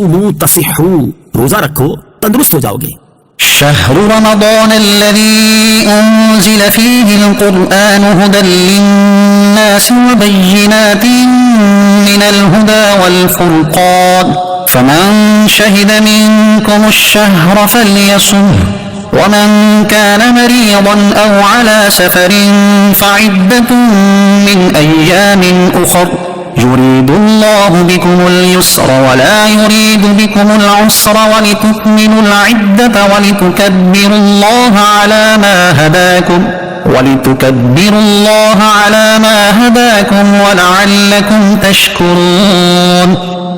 وصوموا تصحوا، روزہ رکھو تندرست ہو جاؤ گے۔ شهر رمضان الذي أنزل فيه القرآن هدى للناس وبينات من الهدى والفرقان فمن شهد منكم الشهر فليصمه ومن كان مريضا أو على سفر فعدة من أيام أخر يريد الله بكم اليسر ولا يريد بكم العسر ولتكملوا العدة ولتكبروا الله على ما هداكم ولعلكم تشكرون۔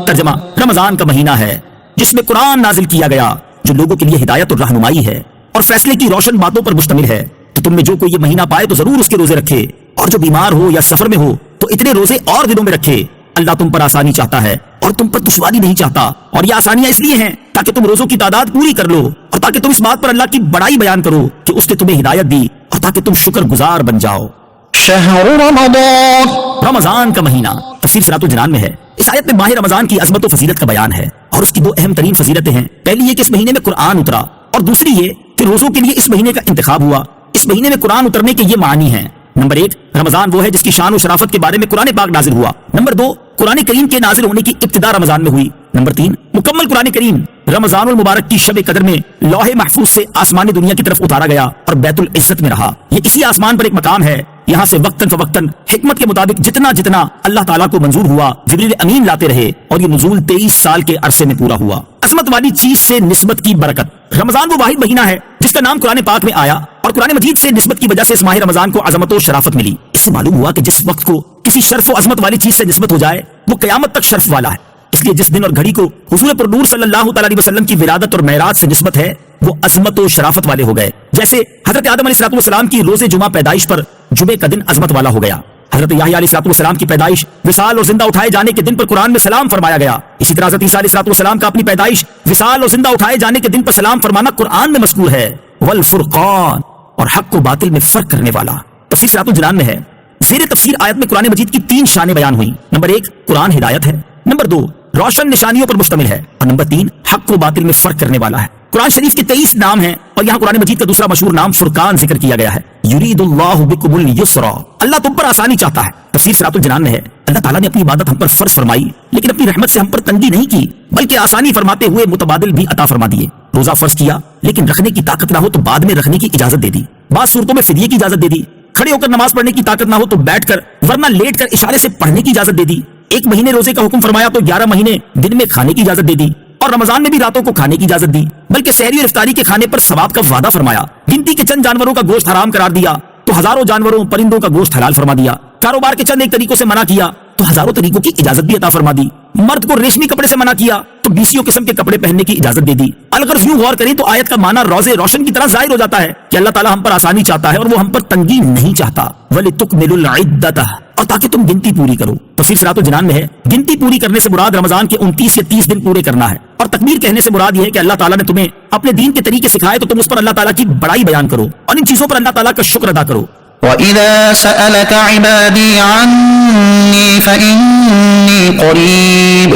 ترجمہ: رمضان کا مہینہ ہے جس میں قرآن نازل کیا گیا جو لوگوں کے لیے ہدایت اور رہنمائی ہے اور فیصلے کی روشن باتوں پر مشتمل ہے۔ تو تم میں جو کوئی یہ مہینہ پائے تو ضرور اس کے روزے رکھے، اور جو بیمار ہو یا سفر میں ہو تو اتنے روزے اور دنوں میں رکھے۔ اللہ تم پر آسانی چاہتا ہے اور تم پر دشواری نہیں چاہتا، اور یہ آسانیاں اس لیے ہیں تاکہ تم روزوں کی تعداد پوری کر لو، اور تاکہ تم اس بات پر اللہ کی بڑائی بیان کرو کہ اس نے تمہیں ہدایت دی، اور تاکہ تم شکر گزار بن جاؤ۔ شہر رمضان، رمضان کا مہینہ تفسیر صراط الجنان میں ہے۔ اس آیت میں ماہ رمضان کی عظمت و فضیلت کا بیان ہے، اور اس کی دو اہم ترین فضیلتیں ہیں۔ پہلی یہ کہ اس مہینے میں قرآن اترا، اور دوسری یہ کہ روزوں کے لیے اس مہینے کا انتخاب ہوا۔ اس مہینے میں قرآن اترنے کے یہ معنی ہیں: نمبر 1، رمضان وہ ہے جس کی شان و شرافت کے بارے میں قرآن پاک نازل ہوا۔ نمبر 2، قرآن کریم کے نازل ہونے کی ابتدا رمضان میں ہوئی۔ نمبر 3، مکمل قرآن کریم رمضان المبارک کی شب قدر میں لوح محفوظ سے آسمان دنیا کی طرف اتارا گیا اور بیت العزت میں رہا۔ یہ اسی آسمان پر ایک مقام ہے، یہاں سے وقتاً فوقتاً حکمت کے مطابق جتنا جتنا اللہ تعالیٰ کو منظور ہوا جبریل امین لاتے رہے، اور یہ نزول 23 سال کے عرصے میں پورا ہوا۔ عظمت والی چیز سے نسبت کی برکت۔ رمضان وہ واحد مہینہ ہے جس کا نام قرآن پاک میں آیا، اور قرآن مجید سے نسبت کی وجہ سے اس ماہ رمضان کو عظمت و شرافت ملی۔ اس سے معلوم ہوا کہ جس وقت کو کسی شرف و عظمت والی چیز سے نسبت ہو جائے وہ قیامت تک شرف والا ہے۔ اس لیے جس دن اور گھڑی کو حضور پر نور صلی اللہ تعالی علیہ وسلم کی ولادت اور معراج سے نسبت ہے وہ عظمت و شرافت والے ہو گئے، جیسے حضرت آدم علیہ السلام کی روز جمعہ پیدائش پر جمعے کا دن عظمت والا ہو گیا۔ حضرت یحییٰ علیہ السلام کی پیدائش وصال اور زندہ اٹھائے جانے کے دن پر قرآن میں سلام فرمایا گیا۔ اسی طرح حضرت عیسیٰ علیہ السلام کا اپنی پیدائش وصال اور زندہ اٹھائے جانے کے دن پر سلام فرمانا قرآن میں مذکور ہے۔ والفرقان، اور حق و باطل میں فرق کرنے والا، تفسیر صراط الجنان میں ہے۔ زیر تفسیر آیت میں قرآن مجید کی 3 شانیں بیان ہوئی۔ نمبر 1، قرآن ہدایت ہے۔ نمبر 2، روشن نشانیوں پر مشتمل ہے، اور نمبر 3، حق و باطل میں فرق کرنے والا ہے۔ قرآن شریف کے 23 نام ہیں، اور یہاں قرآن مجید کا دوسرا مشہور نام فرقان ذکر کیا گیا ہے۔ یرید اللہ بکم اليسر، اللہ تم پر آسانی چاہتا ہے۔ تفسیر صراط الجنان میں ہے، اللہ تعالیٰ نے اپنی عبادت ہم پر فرض فرمائی، لیکن اپنی رحمت سے ہم پر تنگی نہیں کی، بلکہ آسانی فرماتے ہوئے متبادل بھی عطا فرما دیے۔ روزہ فرض کیا، لیکن رکھنے کی طاقت نہ ہو تو بعد میں رکھنے کی اجازت دے دی۔ بعض صورتوں میں فدیے کی اجازت دے دی۔ کھڑے ہو کر نماز پڑھنے کی طاقت نہ ہو تو بیٹھ کر ورنہ لیٹ کر اشارے سے پڑھنے کی اجازت دے دی۔ 1 مہینے روزے کا حکم فرمایا تو 11 مہینے دن میں کھانے کی اجازت دے دی، اور رمضان میں بھی راتوں کو کھانے کی اجازت دی، بلکہ سحری اور افطاری کے کھانے پر ثواب کا وعدہ فرمایا۔ گنتی کے چند جانوروں کا گوشت حرام قرار دیا تو ہزاروں جانوروں پرندوں کا گوشت حلال فرما دیا۔ کاروبار کے چند ایک طریقوں سے منع کیا تو ہزاروں طریقوں کی اجازت بھی عطا فرما دی۔ مرد کو ریشمی کپڑے سے منع کیا تو 20 قسم کے کپڑے پہننے کی اجازت دے دی۔ الغرض یوں غور کریں تو آیت کا معنی روزے روشن کی طرح ظاہر ہو جاتا ہے کہ اللہ تعالیٰ ہم پر آسانی چاہتا ہے اور وہ ہم پر تنگی نہیں چاہتا۔ وَلِتُكْمِلُوا الْعِدَّةَ، اور تاکہ تم گنتی پوری کرو۔ تفسیر صراط الجنان میں ہے، گنتی پوری کرنے سے مراد رمضان کے 29 یا 30 دن پورے کرنا ہے، اور تکبیر کہنے سے مراد یہ ہے کہ اللہ تعالیٰ نے تمہیں اپنے دین کے طریقے سکھائے تو تم اس پر اللہ تعالیٰ کی بڑائی بیان کرو اور ان چیزوں پر اللہ تعالیٰ کا شکر ادا کرو۔ وَإِذَا سَأَلَكَ عِبَادِي عَنِّي فَإِنِّي قَرِيبٌ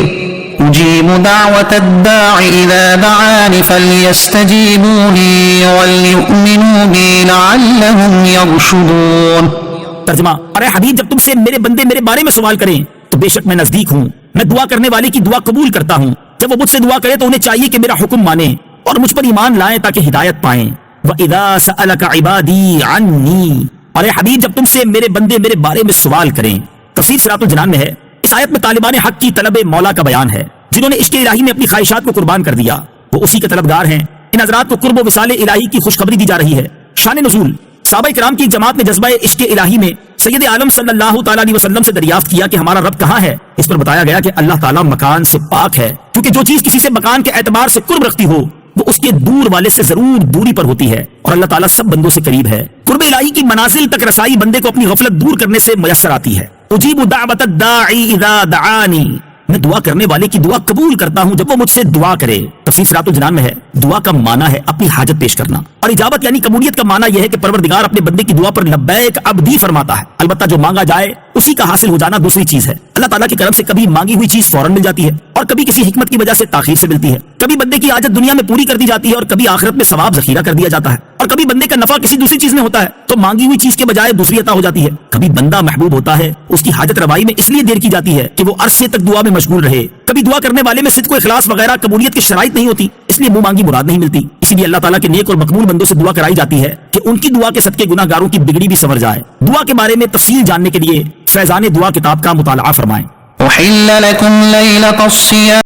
أُجِيبُ دَعْوَةَ الدَّاعِ إِذَا دَعَانِ فَلْيَسْتَجِيبُوا لِي وَلْيُؤْمِنُوا بِي لَعَلَّهُمْ يَرْشُدُونَ۔ ترجمہ: ارے حبیب، جب تم سے میرے بندے میرے بارے میں سوال کریں تو بے شک میں نزدیک ہوں، میں دعا کرنے والے کی دعا قبول کرتا ہوں۔ جب وہ مجھ سے دعا کرے تو انہیں چاہیے کہ میرا حکم مانیں اور مجھ پر ایمان لائیں تاکہ ہدایت پائیں۔ وَإِذَا سَأَلَكَ عِبَادِي عَنِّي، ارے حبیب، جب تم سے میرے بندے میرے بارے میں سوال کریں۔ تفسیر صراط الجنان میں ہے، اس آیت میں طالبان حق کی طلب مولا کا بیان ہے، جنہوں نے عشق الہی میں اپنی خواہشات کو قربان کر دیا، وہ اسی کے طلبگار ہیں۔ ان حضرات کو قرب و وصال الہی کی خوشخبری دی جا رہی ہے۔ شان نزول: صحابہ کرام کی جماعت نے جذبہ عشق الہی میں سید عالم صلی اللہ تعالیٰ علیہ وسلم سے دریافت کیا کہ ہمارا رب کہاں ہے۔ اس پر بتایا گیا کہ اللہ تعالیٰ مکان سے پاک ہے، کیونکہ جو چیز کسی سے مکان کے اعتبار سے قرب رکھتی ہو وہ اس کے دور والے سے ضرور دوری پر ہوتی ہے، اور اللہ تعالیٰ سب بندوں سے قریب ہے۔ قرب الہی کی منازل تک رسائی بندے کو اپنی غفلت دور کرنے سے میسر آتی ہے۔ اجیب دعوت الداعی اذا دعانی، میں دعا کرنے والے کی دعا قبول کرتا ہوں جب وہ مجھ سے دعا کرے۔ تفسیر صراط الجنان میں ہے دعا کا معنی ہے اپنی حاجت پیش کرنا، اور اجابت یعنی قبولیت کا معنی یہ ہے کہ پروردگار اپنے بندے کی دعا پر لبیک عبدی فرماتا ہے، البتہ جو مانگا جائے اسی کا حاصل ہو جانا دوسری چیز ہے۔ اللہ تعالیٰ کے کرم سے کبھی مانگی ہوئی چیز فوراً مل جاتی ہے اور کبھی کسی حکمت کی وجہ سے تاخیر سے ملتی ہے، کبھی بندے کی حاجت دنیا میں پوری کر دی جاتی ہے اور کبھی آخرت میں ثواب ذخیرہ کر دیا جاتا ہے، اور کبھی بندے کا نفع کسی دوسری چیز میں ہوتا ہے تو مانگی ہوئی چیز کے بجائے دوسری عطا ہو جاتی ہے، کبھی بندہ محبوب ہوتا ہے اس کی حاجت روائی میں اس لیے دیر کی جاتی ہے کہ وہ عرصے تک دعا میں مشغول رہے، کبھی دعا کرنے والے میں صدق و اخلاص وغیرہ قبولیت کی شرائط نہیں ہوتی اس لیے منہ مانگی مراد نہیں ملتی، اسی لیے اللہ تعالیٰ کے نیک اور مقبول بندوں سے دعا کرائی جاتی ہے کہ ان کی دعا کے صدقے گناہ گاروں کی بگڑی بھی سنور جائے۔ دعا کے بارے میں تفصیل جاننے کے لیے فیضان دعا کتاب کا مطالعہ فرمائیں۔ أحل لكم ليلة الصيام